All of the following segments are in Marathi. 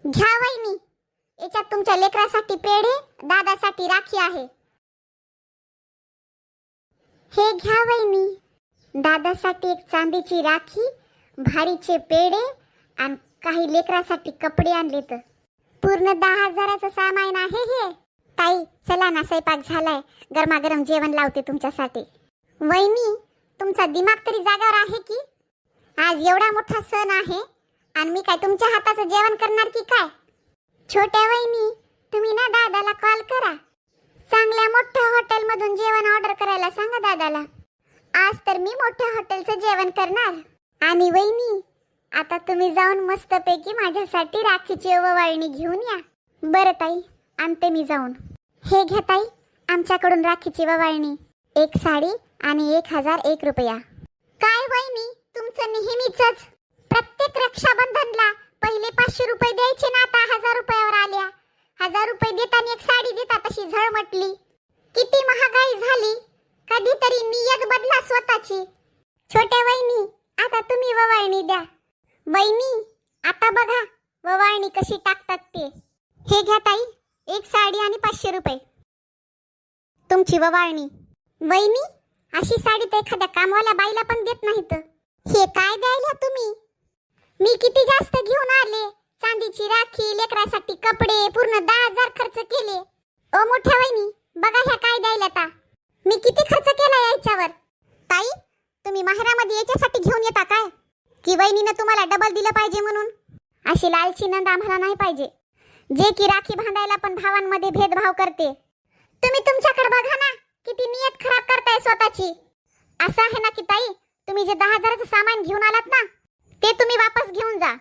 घ्या वहिनी, याच्यात तुमच्या लेकरासाठी पेढे, दादासाठी राखी आहे. हे घ्या वहिनी, दादासाठी एक चांदीची राखी, भारीचे पेढे आणि काही लेकरासाठी कपडे आणलेत. पूर्ण 10,000चं सामान आहे हे. ताई चला ना, स्वयंपाक झालाय, गरमागरम जेवण लावते तुमच्यासाठी. वहिनी, तुमचा दिमाग तरी जागावर आहे की? आज एवढा मोठा सण आहे आणि मी काय तुमच्या हाताचं जेवण करणार की काय? छोट्या वहिनी, तुम्ही ना दादाला कॉल करा, चांगल्या मोठ्या हॉटेलमधून जेवण ऑर्डर करायला सांगा दादाला. आज तर मी मोठ्या हॉटेलचं जेवण करणार. आणि वहिनी, आता तुम्ही जाऊन मस्तपैकी माझ्यासाठी राखीची ओवाळणी घेऊन या. बरं ताई, आणते मी जाऊन. हे घ्या ताई, आमच्याकडून राखीची ओवाळणी, एक साडी आणि 1001 रुपया. काय वहिनी, तुमचं नेहमीच प्रत्येक रक्षाबंधनला पहिले 500 रुपये द्यायचे ना, आता 1000 रुपयावर आल्या. 1000 रुपये देताना एक साडी देता तशी झळमटली. किती महागाई झाली, कधीतरी नियत बदला स्वतःची. छोट्या वहिनी, आता तुम्ही ववाळणी द्या. वहिनी, आता बघा ववाळणी कशी टाकतात ते. हे घ्या ताई, एक साडी आणि 500 रुपये तुमची ववाळणी. वहिनी, अशी साडी तर एखाद्या कामवाल्या बाईला पण देत नाहीत. हे काय द्यायला तुम्ही? मी किती जास्त घेऊन आले, चांदीची राखी, लेकरासाठी कपडे, पूर्ण 10,000 खर्च केले. ओ मोठ्या वहिनी, बघा ह्या काय द्यायला ता. मी किती खर्च केला याच्यावर. ताई, तुम्ही माहेरामध्ये याच्यासाठी घेऊन येता काय की वहिनीनं तुम्हाला डबल दिलं पाहिजे म्हणून? अशी लालची नंद आम्हाला नाही पाहिजे, जे की राखी बांधायला पण भावांमध्ये भेदभाव करते. तुम्ही तुमच्याकडे बघा ना, किती नियत खराब करताय स्वतःची. असं आहे ना की ताई, तुम्ही जे 10,000चं सामान घेऊन आलात ना, ते तुम्ही वापस घेऊन जा.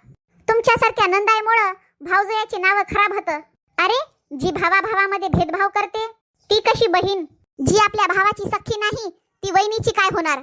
तुमच्यासारख्या नंदाईमुळे भावजयाची नाव खराब होतं. अरे, जी भावाभावामध्ये भेदभाव करते ती कशी बहीण? जी आपल्या भावाची सख्खी नाही ती वहिनीची काय होणार?